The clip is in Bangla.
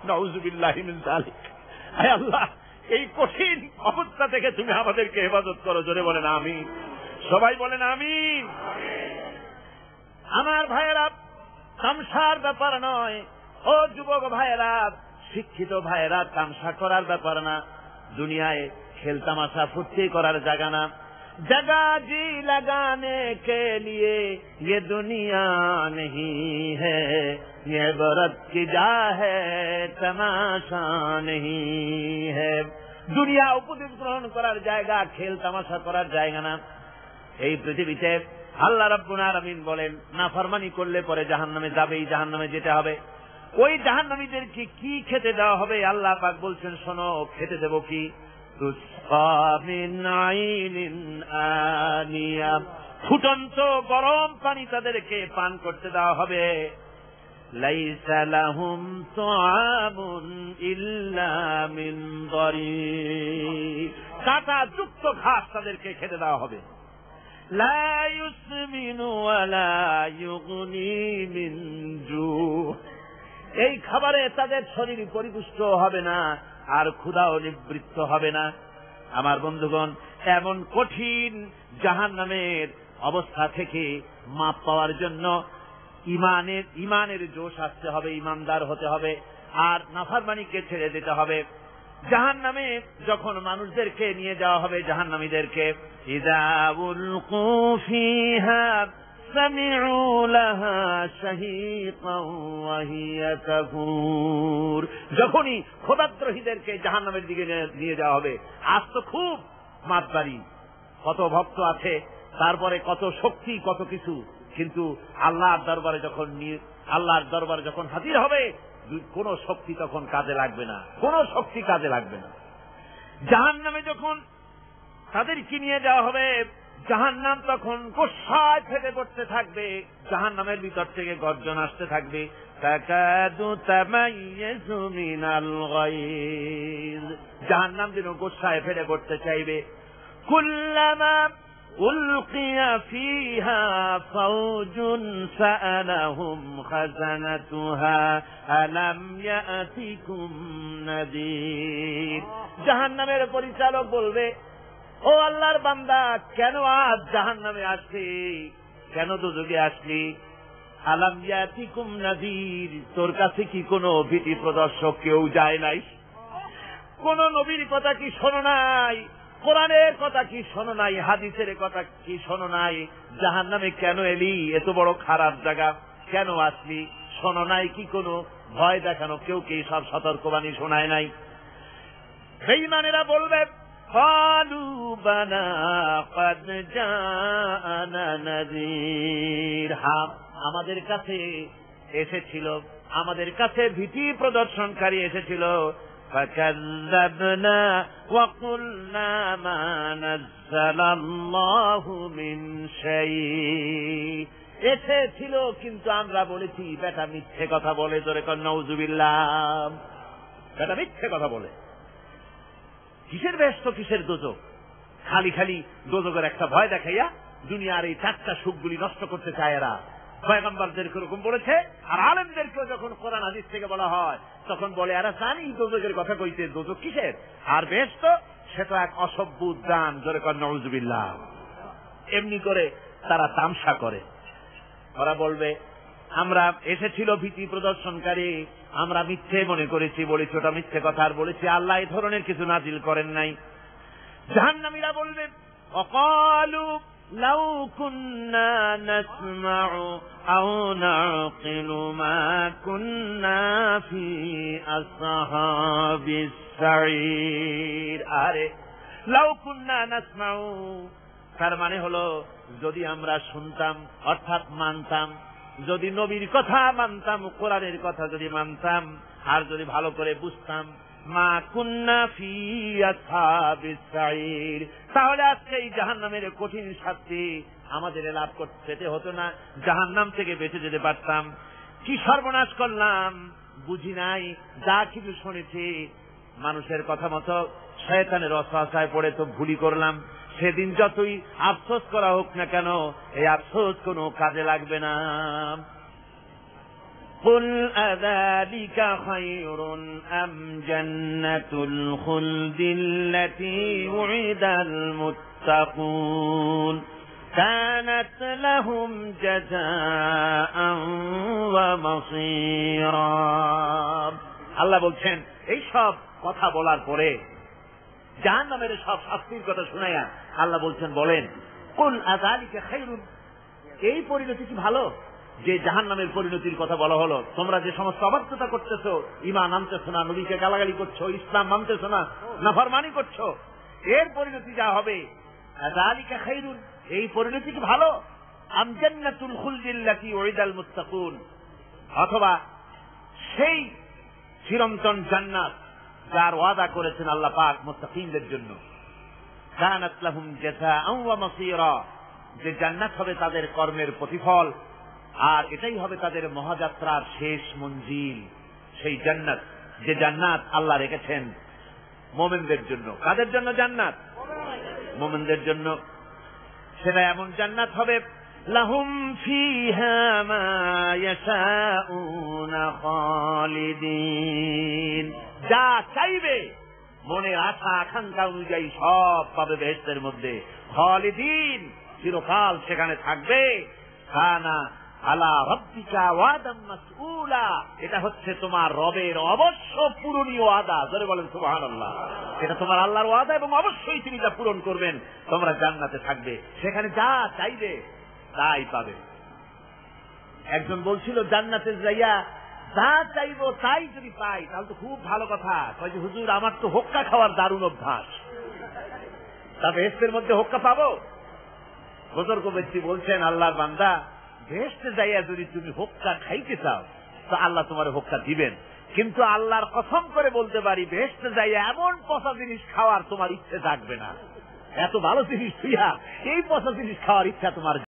নাউযুবিল্লাহি মিন যালিক। হে আল্লাহ, এই কঠিন অবস্থা থেকে তুমি আমাদেরকে হেফাজত করো। জোরে বলেন আমিন। সবাই বলেন আমিন। আমার ভাইয়েরা, তামসার ব্যাপার নয়। ও যুবক ভাইয়েরা, শিক্ষিত ভাইয়েরা, তামসা করার ব্যাপার না। দুনিয়ায় খেল তামাশা ফুর্তি করার জায়গা না। जगह जी लगाने के लिए ये दुनिया नहीं है, ये बरत की जा है तमाशा नहीं है। দুনিয়া উপদেশ গ্রহণ করার জায়গা, খেল তামাশা করার জায়গা না। এই পৃথিবীতে আল্লাহ রাব্বুল আলামিন বলেন, নাফরমানি করলে পরে জাহান্নামে যাবেই, জাহান্নামে যেতে হবে। ওই জাহান্নামীদেরকে কি খেতে দেওয়া হবে? আল্লাহ পাক বলছেন, শোনো, খেতে দেব কি? ফুটন্ত গরম পানি তাদেরকে পান করতে দেওয়া হবে। লাইসা লাহুম তুআমুন ইল্লা মিন দারিক, কাঁটা যুক্ত ঘাস তাদেরকে খেতে দেওয়া হবে। লা ইউসমিনু ওয়া লা ইউগনি মিন জু, এই খাবারে তাদের শরীর পরিপুষ্ট হবে না, আর ক্ষুধাও নিবৃত্ত হবে না। আমার বন্ধুগণ, এমন কঠিন জাহান্নামের অবস্থা থেকে মাপ পাওয়ার জন্য ইমানের জোশ আসতে হবে, ইমানদার হতে হবে, আর নাফরমানিকে ছেড়ে দিতে হবে। জাহান্নামে যখন মানুষদেরকে নিয়ে যাওয়া হবে, জাহান্নামীদেরকে, ইযা উলকু ফিহা সামিউ লাহা শাহীকান ওয়া হিয়া তাফুর, যখনই খোদাদ্রোহীদেরকে জাহান্নামের দিকে নিয়ে যাওয়া হবে, আজ তো খুব মাতবাড়ি, কত ভক্ত আছে, তারপরে কত শক্তি, কত কিছু, কিন্তু আল্লাহর দরবারে যখন হাজির হবে, কোন শক্তি তখন কাজে লাগবে না, কোন শক্তি কাজে লাগবে না। জাহান্নামে যখন তাদেরকে নিয়ে যাওয়া হবে, জাহান্নাম তখন গোসায় ফেটে পড়তে থাকবে, জাহান্নামের ভিতর থেকে গর্জন আসতে থাকবে, তাকাদু তামাইয়াজু মিনাল গায়জ, জাহান্নাম যেন গোসায় ফেটে পড়তে চাইবে। কুল্লামা উলকিয়া ফিহা ফাওজুন সাআলাহুম খাজানাতুহা আলাম ইয়াতিকুম নাযীর, জাহান্নামের পরিচালক বলবে, ও আল্লাহর বান্দা, কেন আজ জাহান্নামে আসলি, কেন দোজখে আসলি? আলাম ইয়াতিকুম নাযীর, তোর কাছে কি কোনো ভীতি প্রদর্শক কেউ যায় নাই? কোন নবীর কথা কি শোনো নাই? কোরআনের কথা কি শোনো নাই? হাদিসের কথা কি শোনো নাই? জাহান্নামে কেন এলি? এত বড় খারাপ জায়গা কেন আসলি? শোনো নাই কি? কোনো ভয় দেখানো কেউ কি সব সতর্কবাণী শোনায় নাই? বেঈমানেরা বলবে, قالوا بلى قد جاءنا نذير, আমাদের কাছে এসেছিল, আমাদের কাছে ভীতি প্রদর্শনকারী এসেছিল। فكذبنا وقلنا ما نزل الله من شيء, এসেছিল কিন্তু আমরা বলেছি বেটা মিথ্যে কথা বলে। তোরে কর নাউযুবিল্লাহ, বেটা মিথ্যে কথা বলে। কিসের ব্যস্ত, কিসের দোজখ? খালি খালি দোজখের একটা ভয় দেখাইয়া দুনিয়ার এই চারটা সুখগুলি নষ্ট করতে চায় এরা। পয়গম্বরদেরকে এরকম বলেছে, আর আলেমদেরকেও যখন কোরআন হাদিস থেকে বলা হয় তখন বলে, এরা জানি দোজখের কথা কইতে, দোজখ কিসের, আর ব্যস্ত সেটা এক অসভ্য উদ্যান। জোরে কর নাউযুবিল্লাহ। এমনি করে তারা তামসা করে। ওরা বলবে, আমরা এসেছিল ভীতি প্রদর্শনকারী, আমরা মিথ্যে মনে করেছি, বলেছি ওটা মিথ্যে কথা, আর বলেছি আল্লাহ এই ধরনের কিছু নাজিল করেন নাই। জাহান্নামীরা বলবে, ওয়াকালু লাউ কুন্না নাসমাউ আও নাকিলু মা কুন্না ফি আসহাবিস সাঈর, আরে লাউ কুন্না নাসমাউ, তার মানে হলো যদি আমরা শুনতাম, অর্থাৎ মানতাম, যদি নবীর কথা মানতাম, কোরআনের কথা যদি মানতাম, আর যদি ভালো করে বুঝতাম, মা কুন্না ফি আসহাবিস সাঈর, তাহলে আজকে এই জাহান্নামের কঠিন শাস্তি আমাদের লাভ করতে হতো না, জাহান্নাম থেকে বেঁচে যেতে পারতাম। কি সর্বনাশ করলাম, বুঝি নাই, যা কিছু শুনেছি মানুষের কথা মতো শয়তানের ওয়াসওয়াসায় পড়ে তো ভুলই করলাম। সেদিন যতই আফসোস করা হোক না কেন, এই আফসোস কোনো কাজে লাগবে না। قل أذلك خير أم جنة الخلد التي وعد المتقون كانت لهم جزاء ومصيرا। আল্লাহ বলছেন এই সব কথা বলার পরে জাহান্নামের সব শাস্তির কথা শুনাইয়া আল্লাহ বলছেন বলেন কুল আযালিকা খায়রুন, এই পরিণতি কি ভালো যে জাহান্নামের পরিণতির কথা বলা হলো? তোমরা যে সমস্ত অবাধ্যতা করতেছো, ঈমান আনতেছো না, নবীকে গালাগালি করছো, ইসলাম মানতেছো না, নাফরমানি করছো, এর পরিণতি যা হবে আযালিকা খায়রুন, এই পরিণতি কি ভালো? আম জান্নাতুল খুলদিল্লাতী উইদাল মুত্তাকুন, অথবা সেই চিরন্তন জান্নাত যার ওয়াদা করেছেন আল্লাহ পাক মুত্তাকিনদের জন্য। কানাত লাহুম জাযাআন ওয়া মাসীরা, যে জান্নাত হবে তাদের কর্মের প্রতিফল, আর এটাই হবে তাদের মহাযাত্রার শেষ মঞ্জিল। সেই জান্নাত, যে জান্নাত আল্লাহ রেখেছেন মুমিনদের জন্য। কাদের জন্য জান্নাত? মুমিনদের জন্য। সেটা এমন জান্নাত হবে লাহুম ফিহা মা ইয়াশাউনা খালিদিন, যা চাইবে মনের আশা আকাঙ্ক্ষা অনুযায়ী সব পাবে বেহেশতের মধ্যে। খালিদিন, চিরকাল সেখানে থাকবে। কানা আলা রাব্বিকা ওয়াদাম মাসউলা, এটা হচ্ছে তোমার রবের অবশ্য পূরণীয় ওয়াদা। জোরে বলেন সুবহানাল্লাহ। এটা তোমার আল্লাহর ওয়াদা এবং অবশ্যই তিনি তা পূরণ করবেন। তোমরা জান্নাতে থাকবে, সেখানে যা চাইবে তাই পাবে। একজন বলছিল জান্নাতে যাইয়া যা চাইবো তাই যদি পাই তাহলে তো খুব ভালো কথা। কয় যে হুজুর আমার তো হোক্কা খাওয়ার দারুণ অভ্যাস, তা বেহেশতের মধ্যে হোক্কা পাবো? বুজুর্গ ব্যক্তি বলছেন আল্লাহর বান্দা, বেহেশতে যাইয়া যদি তুমি হোক্কা খাইতে চাও তো আল্লাহ তোমার হোক্কা দিবেন, কিন্তু আল্লাহর কসম করে বলতে পারি বেহেশতে যাইয়া এমন পচা জিনিস খাওয়ার তোমার ইচ্ছে জাগবে না। এত ভালো জিনিস তুইয়া এই পচা জিনিস খাওয়ার ইচ্ছা তোমার